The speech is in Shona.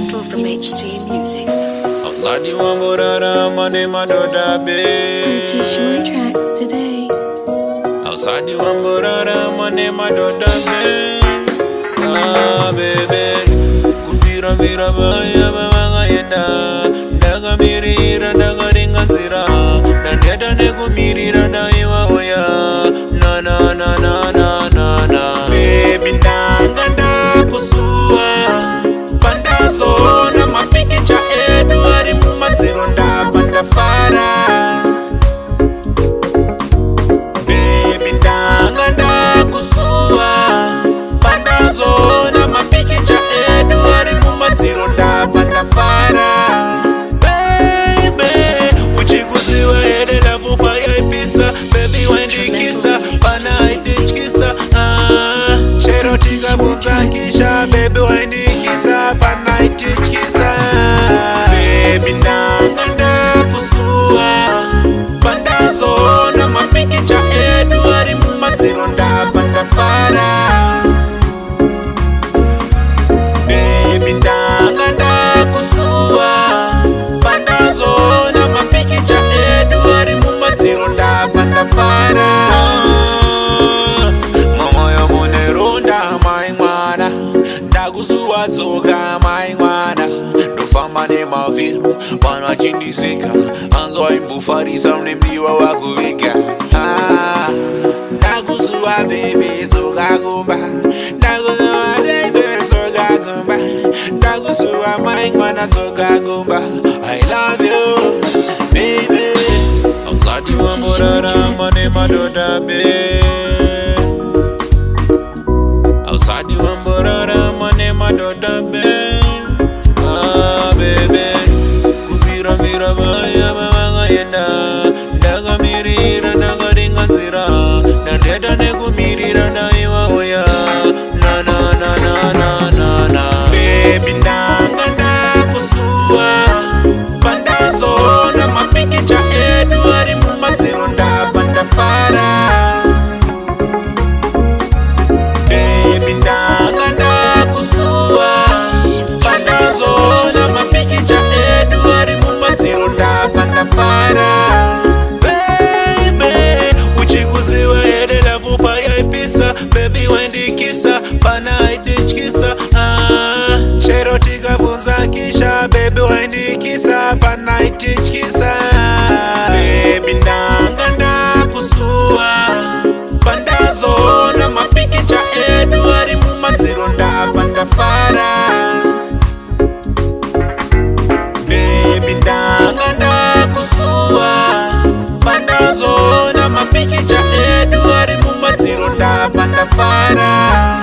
instrumental from HC Music. Outside you want borara money madoda Purchase your be. tracks today. Outside you want borara money madoda be. Ah baby, kuvira vira baya banga yenda. Daga mirira daga ringanzira. Nandeta nekumirira daiwa oya. Na na na na na na na. Baby ndanga ndakusua. Pandazona mapikicha edu ari mumatsiro ndapanda fara. Baby ndanga ndakusua. Pandazona mapikicha edu ari mumatsiro ndapanda fara. Baby uchikuziwa ede lavupa yaipisa. Baby wendikisa pana itichkisa. Chero tikabunza kisha baby wendikisa pana itichkisa. Baby ndanga ndakusua. Pandazona mapikicha edu ari mumatsiro ndapanda fara. Baby ndanga ndakusua. Pandazona mapikicha edu ari mumatsiro ndapanda fara. Mamoyo muneronda mai mwana. Ndakusua tsoka mai mwana. Ndofamba nemaviru pano achindiseka. Anzo aimbufarisa mnemdiwa wakuviga. Ndakusua baby tsoka kumba. Ndakusua baby tsoka kumba. Ndakusua mai mwana tsoka kumba. I love you baby. Outside you want borara money madoda be. Outside you want borara money madoda be. Ah baby, kuvira mira baya banga yenda. Daga mirira daga ringanzira. Nandeta nekumirira daiwa oya. Na na na na na na na. Baby ndanga ndakusua. Pandazona mapikicha edu ari mumatsiro ndapanda fara. Baby ndanga ndakusua. Pandazona mapikicha edu ari mumatsiro ndapanda fara. Baby uchikuziwa ede lavupa yaipisa. Baby wendikisa pana itichkisa. Chero tikabunza kisha baby wendikisa pana itichkisa. Baby ndanga ndakusua. Pandazona mapikicha edu ari mumatsiro ndapanda fara. Baby ndanga ndakusua. Pandazona mapikicha edu ari mumatsiro ndapanda fara.